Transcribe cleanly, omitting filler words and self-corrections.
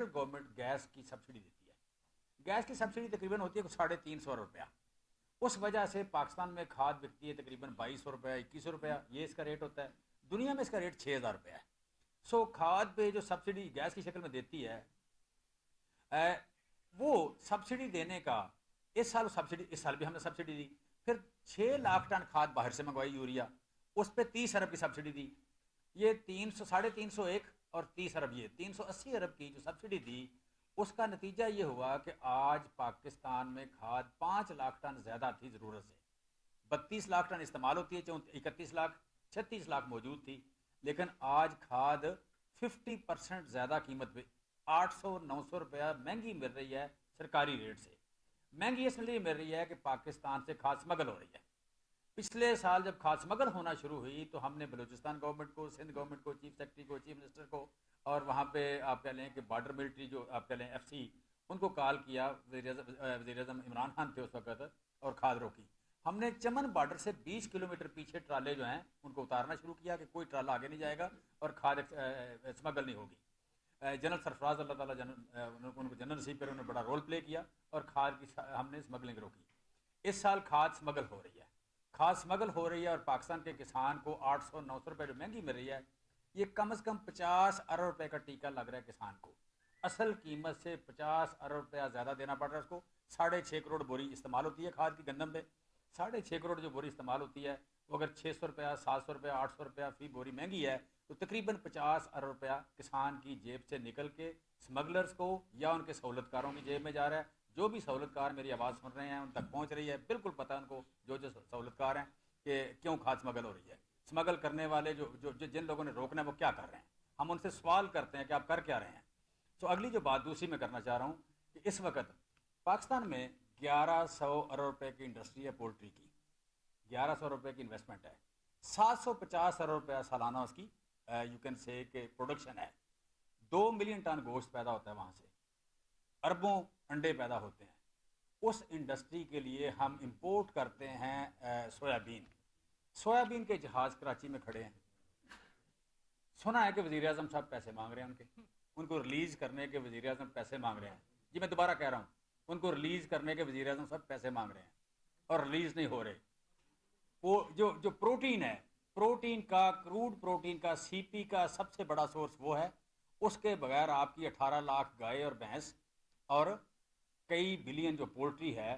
Central government gas की subsidy देती है। गैस की सब्सिडी तकरीबन होती है 350 रुपया। उस वजह से पाकिस्तान में खाद बिकती है तकरीबन 2200 रुपया, 2100 रुपया, ये इसका रेट होता है। दुनिया में इसका रेट 6000 रुपया है। सो खाद पे जो सब्सिडी गैस की शक्ल में देती है, वो सब्सिडी देने का, इस साल भी हमने सब्सिडी दी। फिर 6 लाख टन खाद बाहर से मंगवाई, यूरिया, उस पर 30 अरब की सब्सिडी दी। ये 300, 350, और 30 अरब, ये 380 अरब की जो सब्सिडी दी, उसका नतीजा ये हुआ कि आज पाकिस्तान में खाद 5 लाख टन ज़्यादा थी ज़रूरत से। 32 लाख टन इस्तेमाल होती है, 31 लाख, 36 लाख मौजूद थी। लेकिन आज खाद 50% ज़्यादा कीमत पे 800-900 रुपया महंगी मिल रही है सरकारी रेट से। महंगी इसलिए मिल रही है कि पाकिस्तान से खाद स्मगल हो रही है। पिछले साल जब खाद स्मगल होना शुरू हुई तो हमने बलूचिस्तान गवर्नमेंट को, सिंध गवर्नमेंट को, चीफ सेक्रेटरी को, चीफ मिनिस्टर को, और वहाँ पे आप कह लें कि बॉर्डर मिलिट्री जो आप कह लें FC, उनको कॉल किया। वज़ीर आज़म इमरान खान थे उस वक्त, और खाद रोकी। हमने चमन बॉर्डर से 20 किलोमीटर पीछे ट्राले जो हैं उनको उतारना शुरू किया कि कोई ट्राला आगे नहीं जाएगा और खाद स्मगल नहीं होगी। जनरल सरफराज अल्लाह ताला उनको जनरल नसीब कर, उन्होंने बड़ा रोल प्ले किया और खाद की हमने स्मगलिंग रोकी। इस साल खाद स्मगल हो रही है, खाद स्मगल हो रही है, और पाकिस्तान के किसान को 800-900 रुपये जो महंगी मिल रही है, ये कम से कम 50 अरब रुपए का टीका लग रहा है किसान को। असल कीमत से 50 अरब रुपया ज़्यादा देना पड़ रहा है उसको। 6.5 करोड़ बोरी इस्तेमाल होती है खाद की गंदम पे। 6.5 करोड़ जो बोरी इस्तेमाल होती है, वो अगर 600 रुपया, 700 रुपया, 800 रुपया फी बोरी महंगी है, तो तकरीबन 50 अरब रुपया किसान की जेब से निकल के स्मगलर्स को या उनके सहूलतकारों की जेब में जा रहा है। जो भी सहूलतकार मेरी आवाज़ सुन रहे हैं उन तक पहुंच रही है, बिल्कुल पता है उनको, जो जो सहूलतकार हैं, कि क्यों खाद स्मगल हो रही है। स्मगल करने वाले जिन लोगों ने रोकना है वो क्या कर रहे हैं, हम उनसे सवाल करते हैं कि आप कर क्या रहे हैं। तो अगली जो बात दूसरी मैं करना चाह रहा हूँ कि इस वक्त पाकिस्तान में 1100 अरब रुपए की इंडस्ट्री है पोल्ट्री की, 1100 रुपए की इन्वेस्टमेंट है, 750 अरब रुपया सालाना उसकी यू कैन से कि प्रोडक्शन है। 2 मिलियन टन गोश्त पैदा होता है वहां से, अरबों अंडे पैदा होते हैं। उस इंडस्ट्री के लिए हम इंपोर्ट करते हैं सोयाबीन। सोयाबीन के जहाज कराची में खड़े हैं। सुना है कि वजीर आजम साहब पैसे मांग रहे हैं उनको रिलीज करने के, वजीर आजम पैसे मांग रहे हैं। जी मैं दोबारा कह रहा हूं, उनको रिलीज करने के वजीर आजम साहब पैसे मांग रहे हैं और रिलीज नहीं हो रहे। वो जो जो प्रोटीन है, प्रोटीन का, क्रूड प्रोटीन का, CP का सबसे बड़ा सोर्स वो है। उसके बगैर आपकी 18 लाख गाय और भैंस और कई बिलियन जो पोल्ट्री है